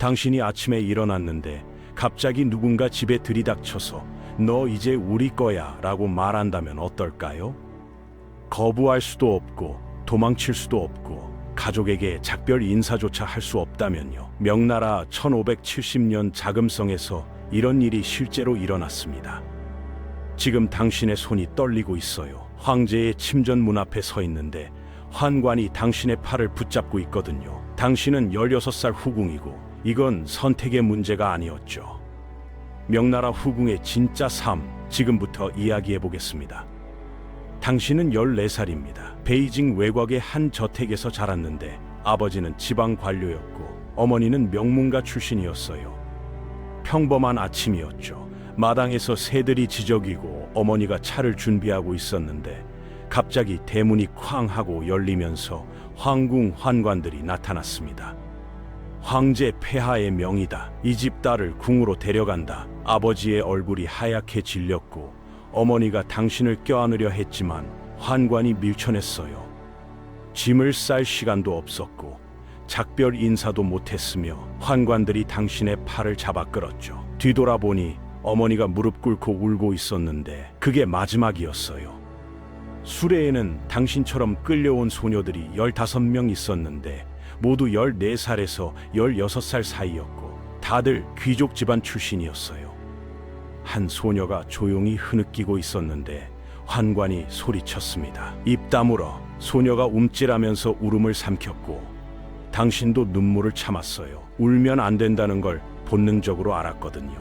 당신이 아침에 일어났는데 갑자기 누군가 집에 들이닥쳐서 너 이제 우리 거야 라고 말한다면 어떨까요? 거부할 수도 없고 도망칠 수도 없고 가족에게 작별 인사조차 할 수 없다면요. 명나라 1570년 자금성에서 이런 일이 실제로 일어났습니다. 지금 당신의 손이 떨리고 있어요. 황제의 침전 문 앞에 서 있는데 환관이 당신의 팔을 붙잡고 있거든요. 당신은 16살 후궁이고 이건 선택의 문제가 아니었죠. 명나라 후궁의 진짜 삶, 지금부터 이야기해 보겠습니다. 당신은 14살입니다. 베이징 외곽의 한 저택에서 자랐는데 아버지는 지방 관료였고 어머니는 명문가 출신이었어요. 평범한 아침이었죠. 마당에서 새들이 지저귀고 어머니가 차를 준비하고 있었는데 갑자기 대문이 쾅 하고 열리면서 황궁 환관들이 나타났습니다. 황제 폐하의 명이다. 이 집 딸을 궁으로 데려간다. 아버지의 얼굴이 하얗게 질렸고 어머니가 당신을 껴안으려 했지만 환관이 밀쳐냈어요. 짐을 쌀 시간도 없었고 작별 인사도 못했으며 환관들이 당신의 팔을 잡아 끌었죠. 뒤돌아보니 어머니가 무릎 꿇고 울고 있었는데 그게 마지막이었어요. 수레에는 당신처럼 끌려온 소녀들이 15명 있었는데 모두 14살에서 16살 사이였고 다들 귀족 집안 출신이었어요. 한 소녀가 조용히 흐느끼고 있었는데 환관이 소리쳤습니다. 입 다물어. 소녀가 움찔하면서 울음을 삼켰고 당신도 눈물을 참았어요. 울면 안 된다는 걸 본능적으로 알았거든요.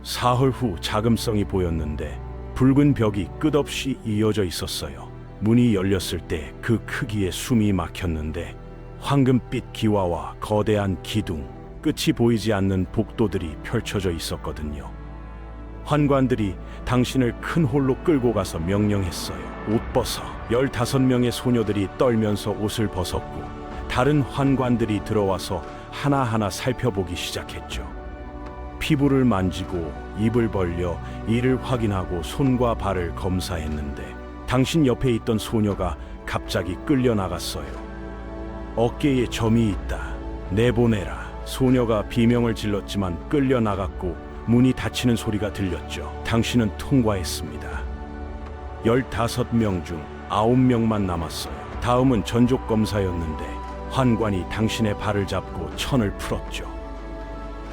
사흘 후 자금성이 보였는데 붉은 벽이 끝없이 이어져 있었어요. 문이 열렸을 때 그 크기에 숨이 막혔는데 황금빛 기와와 거대한 기둥, 끝이 보이지 않는 복도들이 펼쳐져 있었거든요. 환관들이 당신을 큰 홀로 끌고 가서 명령했어요. 옷 벗어. 15명의 소녀들이 떨면서 옷을 벗었고 다른 환관들이 들어와서 하나하나 살펴보기 시작했죠. 피부를 만지고 입을 벌려 이를 확인하고 손과 발을 검사했는데 당신 옆에 있던 소녀가 갑자기 끌려나갔어요. 어깨에 점이 있다. 내보내라. 소녀가 비명을 질렀지만 끌려나갔고 문이 닫히는 소리가 들렸죠. 당신은 통과했습니다. 15명 중 9명만 남았어요. 다음은 전족검사였는데 환관이 당신의 발을 잡고 천을 풀었죠.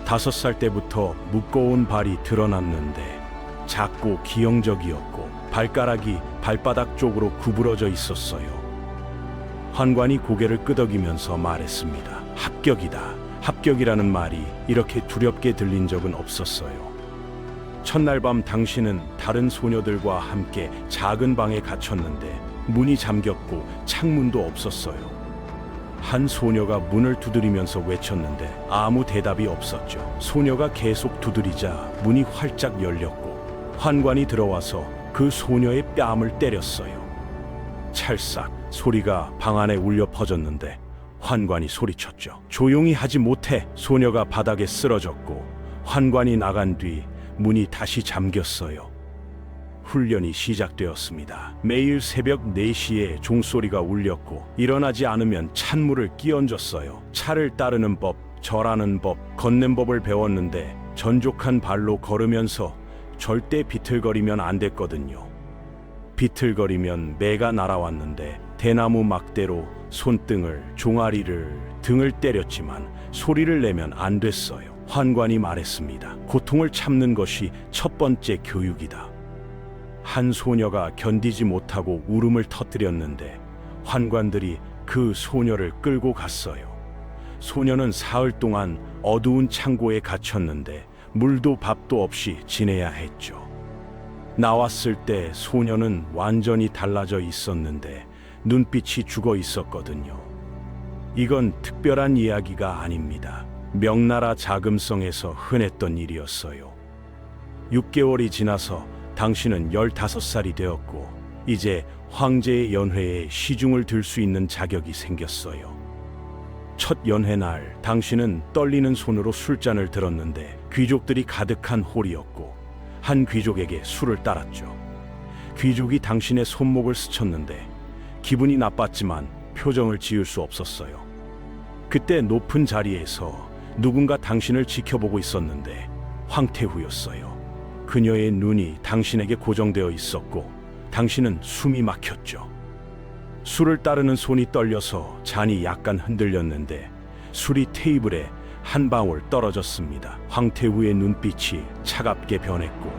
5살 때부터 무거운 발이 드러났는데 작고 기형적이었고 발가락이 발바닥 쪽으로 구부러져 있었어요. 환관이 고개를 끄덕이면서 말했습니다. 합격이다. 합격이라는 말이 이렇게 두렵게 들린 적은 없었어요. 첫날 밤 당신은 다른 소녀들과 함께 작은 방에 갇혔는데 문이 잠겼고 창문도 없었어요. 한 소녀가 문을 두드리면서 외쳤는데 아무 대답이 없었죠. 소녀가 계속 두드리자 문이 활짝 열렸고 환관이 들어와서 그 소녀의 뺨을 때렸어요. 찰싹 소리가 방 안에 울려 퍼졌는데 환관이 소리쳤죠. 조용히 하지 못해. 소녀가 바닥에 쓰러졌고 환관이 나간 뒤 문이 다시 잠겼어요. 훈련이 시작되었습니다. 매일 새벽 4시에 종소리가 울렸고 일어나지 않으면 찬물을 끼얹었어요. 차를 따르는 법, 절하는 법, 걷는 법을 배웠는데 전족한 발로 걸으면서 절대 비틀거리면 안 됐거든요. 비틀거리면 매가 날아왔는데 대나무 막대로 손등을, 종아리를, 등을 때렸지만 소리를 내면 안 됐어요. 환관이 말했습니다. 고통을 참는 것이 첫 번째 교육이다. 한 소녀가 견디지 못하고 울음을 터뜨렸는데 환관들이 그 소녀를 끌고 갔어요. 소녀는 사흘 동안 어두운 창고에 갇혔는데 물도 밥도 없이 지내야 했죠. 나왔을 때 소녀는 완전히 달라져 있었는데 눈빛이 죽어 있었거든요. 이건 특별한 이야기가 아닙니다. 명나라 자금성에서 흔했던 일이었어요. 6개월이 지나서 당신은 15살이 되었고 이제 황제의 연회에 시중을 들 수 있는 자격이 생겼어요. 첫 연회 날 당신은 떨리는 손으로 술잔을 들었는데 귀족들이 가득한 홀이었고 한 귀족에게 술을 따랐죠. 귀족이 당신의 손목을 스쳤는데 기분이 나빴지만 표정을 지을 수 없었어요. 그때 높은 자리에서 누군가 당신을 지켜보고 있었는데 황태후였어요. 그녀의 눈이 당신에게 고정되어 있었고 당신은 숨이 막혔죠. 술을 따르는 손이 떨려서 잔이 약간 흔들렸는데 술이 테이블에 한 방울 떨어졌습니다. 황태후의 눈빛이 차갑게 변했고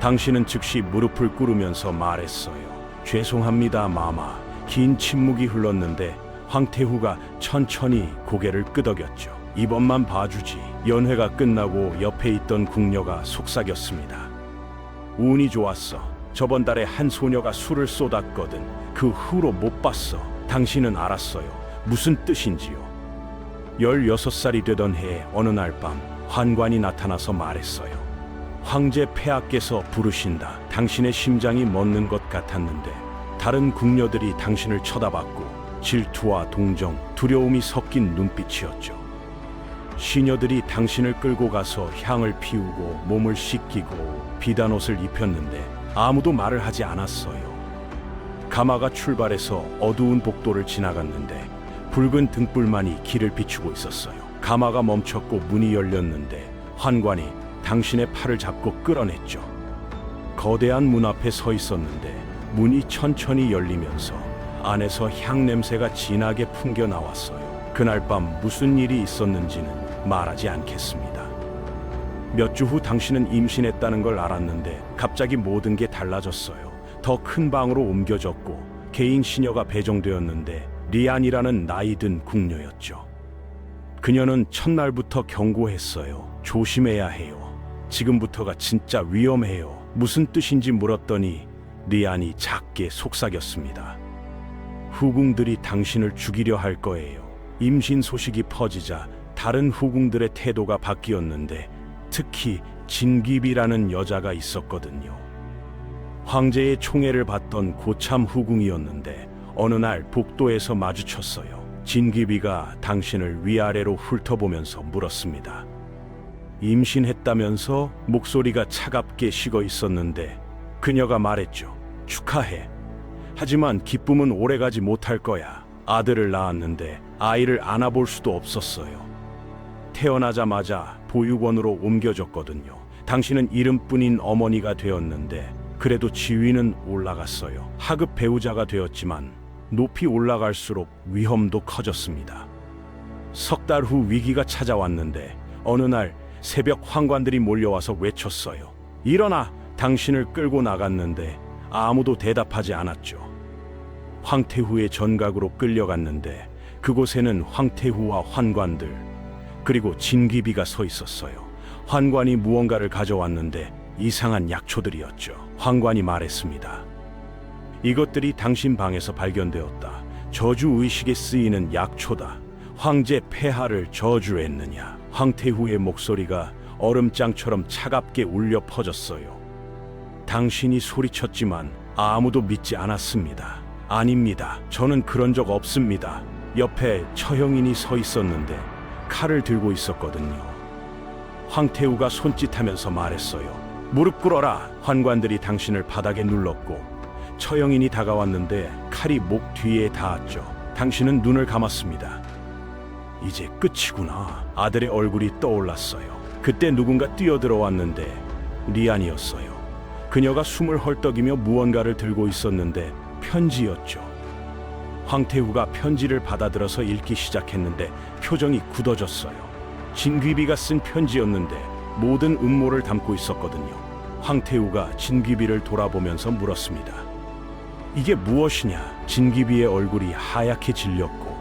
당신은 즉시 무릎을 꿇으면서 말했어요. 죄송합니다, 마마. 긴 침묵이 흘렀는데 황태후가 천천히 고개를 끄덕였죠. 이번만 봐주지. 연회가 끝나고 옆에 있던 궁녀가 속삭였습니다. 운이 좋았어. 저번 달에 한 소녀가 술을 쏟았거든. 그 후로 못 봤어. 당신은 알았어요. 무슨 뜻인지요? 16살이 되던 해에 어느 날 밤 환관이 나타나서 말했어요. 황제 폐하께서 부르신다. 당신의 심장이 멎는 것 같았는데 다른 궁녀들이 당신을 쳐다봤고 질투와 동정, 두려움이 섞인 눈빛이었죠. 시녀들이 당신을 끌고 가서 향을 피우고 몸을 씻기고 비단옷을 입혔는데 아무도 말을 하지 않았어요. 가마가 출발해서 어두운 복도를 지나갔는데 붉은 등불만이 길을 비추고 있었어요. 가마가 멈췄고 문이 열렸는데 환관이 당신의 팔을 잡고 끌어냈죠. 거대한 문 앞에 서 있었는데 문이 천천히 열리면서 안에서 향 냄새가 진하게 풍겨 나왔어요. 그날 밤 무슨 일이 있었는지는 말하지 않겠습니다. 몇 주 후 당신은 임신했다는 걸 알았는데 갑자기 모든 게 달라졌어요. 더 큰 방으로 옮겨졌고 개인 시녀가 배정되었는데 리안이라는 나이든 궁녀였죠. 그녀는 첫날부터 경고했어요. 조심해야 해요. 지금부터가 진짜 위험해요. 무슨 뜻인지 물었더니 리안이 작게 속삭였습니다. 후궁들이 당신을 죽이려 할 거예요. 임신 소식이 퍼지자 다른 후궁들의 태도가 바뀌었는데 특히 진귀비라는 여자가 있었거든요. 황제의 총애를 받던 고참 후궁이었는데 어느 날 복도에서 마주쳤어요. 진귀비가 당신을 위아래로 훑어보면서 물었습니다. 임신했다면서? 목소리가 차갑게 식어 있었는데 그녀가 말했죠. 축하해. 하지만 기쁨은 오래가지 못할 거야. 아들을 낳았는데 아이를 안아볼 수도 없었어요. 태어나자마자 보육원으로 옮겨졌거든요. 당신은 이름뿐인 어머니가 되었는데 그래도 지위는 올라갔어요. 하급 배우자가 되었지만 높이 올라갈수록 위험도 커졌습니다. 석 달 후 위기가 찾아왔는데 어느 날 새벽 환관들이 몰려와서 외쳤어요. 일어나! 당신을 끌고 나갔는데 아무도 대답하지 않았죠. 황태후의 전각으로 끌려갔는데 그곳에는 황태후와 환관들 그리고 진귀비가 서 있었어요. 환관이 무언가를 가져왔는데 이상한 약초들이었죠. 환관이 말했습니다. 이것들이 당신 방에서 발견되었다. 저주의식에 쓰이는 약초다. 황제 폐하를 저주했느냐. 황태후의 목소리가 얼음장처럼 차갑게 울려 퍼졌어요. 당신이 소리쳤지만 아무도 믿지 않았습니다. 아닙니다. 저는 그런 적 없습니다. 옆에 처형인이 서 있었는데 칼을 들고 있었거든요. 황태후가 손짓하면서 말했어요. 무릎 꿇어라. 환관들이 당신을 바닥에 눌렀고 처형인이 다가왔는데 칼이 목 뒤에 닿았죠. 당신은 눈을 감았습니다. 이제 끝이구나. 아들의 얼굴이 떠올랐어요. 그때 누군가 뛰어들어왔는데 리안이었어요. 그녀가 숨을 헐떡이며 무언가를 들고 있었는데 편지였죠. 황태후가 편지를 받아들어서 읽기 시작했는데 표정이 굳어졌어요. 진귀비가 쓴 편지였는데 모든 음모를 담고 있었거든요. 황태후가 진귀비를 돌아보면서 물었습니다. 이게 무엇이냐? 진귀비의 얼굴이 하얗게 질렸고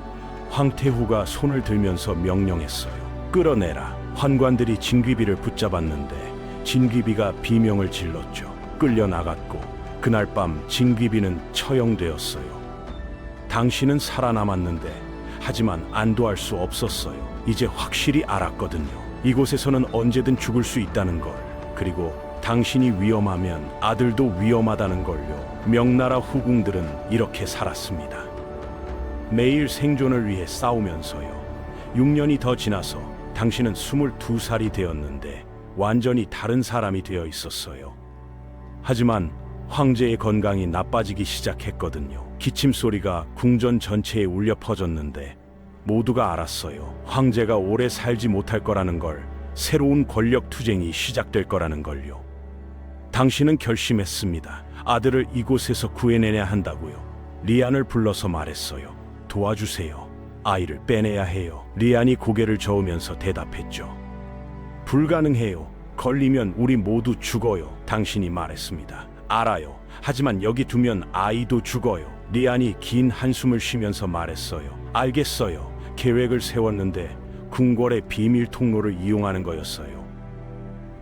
황태후가 손을 들면서 명령했어요. 끌어내라. 환관들이 진귀비를 붙잡았는데 진귀비가 비명을 질렀죠. 끌려나갔고 그날 밤 진귀비는 처형되었어요. 당신은 살아남았는데 하지만 안도할 수 없었어요. 이제 확실히 알았거든요. 이곳에서는 언제든 죽을 수 있다는 걸. 그리고 당신이 위험하면 아들도 위험하다는 걸요. 명나라 후궁들은 이렇게 살았습니다. 매일 생존을 위해 싸우면서요. 6년이 더 지나서 당신은 22살이 되었는데 완전히 다른 사람이 되어 있었어요. 하지만 황제의 건강이 나빠지기 시작했거든요. 기침 소리가 궁전 전체에 울려 퍼졌는데 모두가 알았어요. 황제가 오래 살지 못할 거라는 걸, 새로운 권력 투쟁이 시작될 거라는 걸요. 당신은 결심했습니다. 아들을 이곳에서 구해내야 한다고요. 리안을 불러서 말했어요. 도와주세요. 아이를 빼내야 해요. 리안이 고개를 저으면서 대답했죠. 불가능해요. 걸리면 우리 모두 죽어요. 당신이 말했습니다. 알아요. 하지만 여기 두면 아이도 죽어요. 리안이 긴 한숨을 쉬면서 말했어요. 알겠어요. 계획을 세웠는데 궁궐의 비밀 통로를 이용하는 거였어요.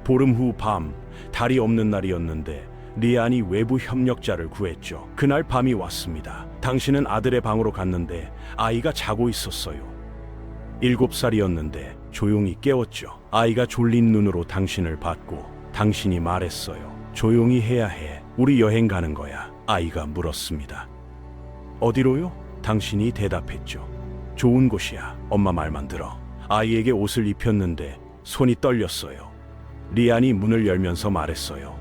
보름 후 밤, 달이 없는 날이었는데 리안이 외부 협력자를 구했죠. 그날 밤이 왔습니다. 당신은 아들의 방으로 갔는데 아이가 자고 있었어요. 7살이었는데 조용히 깨웠죠. 아이가 졸린 눈으로 당신을 봤고 당신이 말했어요. 조용히 해야 해. 우리 여행 가는 거야. 아이가 물었습니다. 어디로요? 당신이 대답했죠. 좋은 곳이야. 엄마 말만 들어. 아이에게 옷을 입혔는데 손이 떨렸어요. 리안이 문을 열면서 말했어요.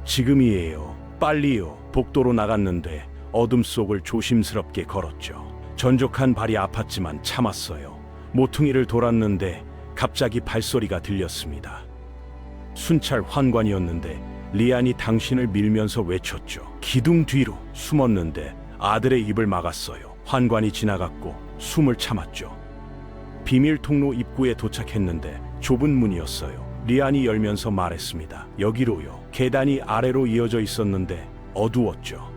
지금이에요. 빨리요. 복도로 나갔는데 어둠 속을 조심스럽게 걸었죠. 전족한 발이 아팠지만 참았어요. 모퉁이를 돌았는데 갑자기 발소리가 들렸습니다. 순찰 환관이었는데 리안이 당신을 밀면서 외쳤죠. 기둥 뒤로. 숨었는데 아들의 입을 막았어요. 환관이 지나갔고 숨을 참았죠. 비밀 통로 입구에 도착했는데 좁은 문이었어요. 리안이 열면서 말했습니다. 여기로요. 계단이 아래로 이어져 있었는데 어두웠죠.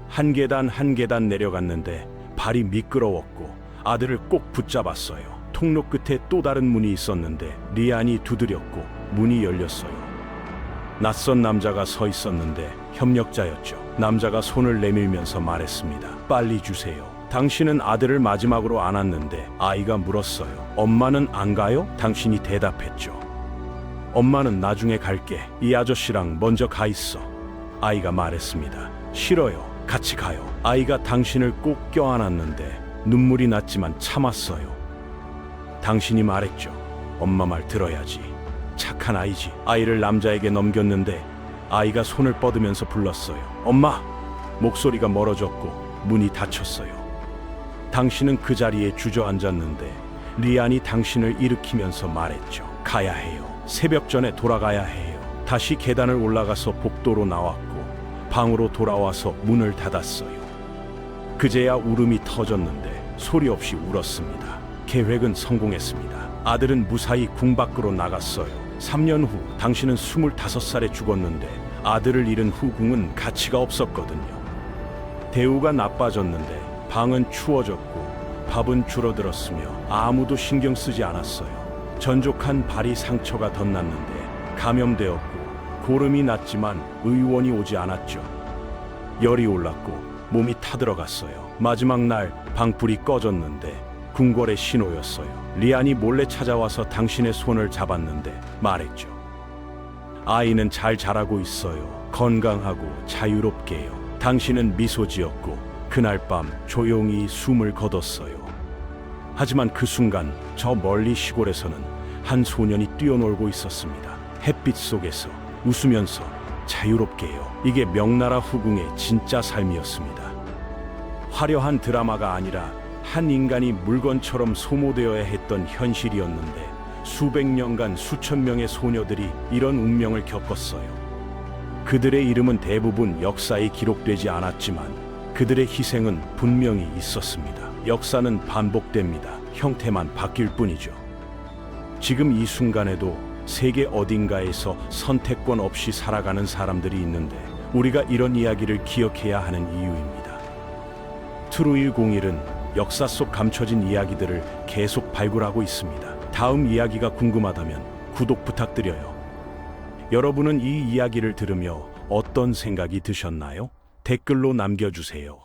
한 계단 한 계단 내려갔는데 발이 미끄러웠고 아들을 꼭 붙잡았어요. 통로 끝에 또 다른 문이 있었는데 리안이 두드렸고 문이 열렸어요. 낯선 남자가 서 있었는데 협력자였죠. 남자가 손을 내밀면서 말했습니다. 빨리 주세요. 당신은 아들을 마지막으로 안았는데 아이가 물었어요. 엄마는 안 가요? 당신이 대답했죠. 엄마는 나중에 갈게. 이 아저씨랑 먼저 가 있어. 아이가 말했습니다. 싫어요. 같이 가요. 아이가 당신을 꼭 껴안았는데 눈물이 났지만 참았어요. 당신이 말했죠. 엄마 말 들어야지. 착한 아이지. 아이를 남자에게 넘겼는데 아이가 손을 뻗으면서 불렀어요. 엄마! 목소리가 멀어졌고 문이 닫혔어요. 당신은 그 자리에 주저앉았는데 리안이 당신을 일으키면서 말했죠. 가야 해요. 새벽 전에 돌아가야 해요. 다시 계단을 올라가서 복도로 나왔고 방으로 돌아와서 문을 닫았어요. 그제야 울음이 터졌는데 소리 없이 울었습니다. 계획은 성공했습니다. 아들은 무사히 궁 밖으로 나갔어요. 3년 후 당신은 25살에 죽었는데 아들을 잃은 후궁은 가치가 없었거든요. 대우가 나빠졌는데 방은 추워졌고 밥은 줄어들었으며 아무도 신경 쓰지 않았어요. 전족한 발이 상처가 덧났는데 감염되었고 고름이 났지만 의원이 오지 않았죠. 열이 올랐고 몸이 타들어갔어요. 마지막 날 방불이 꺼졌는데 궁궐의 신호였어요. 리안이 몰래 찾아와서 당신의 손을 잡았는데 말했죠. 아이는 잘 자라고 있어요. 건강하고 자유롭게요. 당신은 미소 지었고 그날 밤 조용히 숨을 거뒀어요. 하지만 그 순간 저 멀리 시골에서는 한 소년이 뛰어놀고 있었습니다. 햇빛 속에서 웃으면서 자유롭게요. 이게 명나라 후궁의 진짜 삶이었습니다. 화려한 드라마가 아니라 한 인간이 물건처럼 소모되어야 했던 현실이었는데 수백 년간 수천 명의 소녀들이 이런 운명을 겪었어요. 그들의 이름은 대부분 역사에 기록되지 않았지만 그들의 희생은 분명히 있었습니다. 역사는 반복됩니다. 형태만 바뀔 뿐이죠. 지금 이 순간에도 세계 어딘가에서 선택권 없이 살아가는 사람들이 있는데 우리가 이런 이야기를 기억해야 하는 이유입니다. 트루101은 역사 속 감춰진 이야기들을 계속 발굴하고 있습니다. 다음 이야기가 궁금하다면 구독 부탁드려요. 여러분은 이 이야기를 들으며 어떤 생각이 드셨나요? 댓글로 남겨주세요.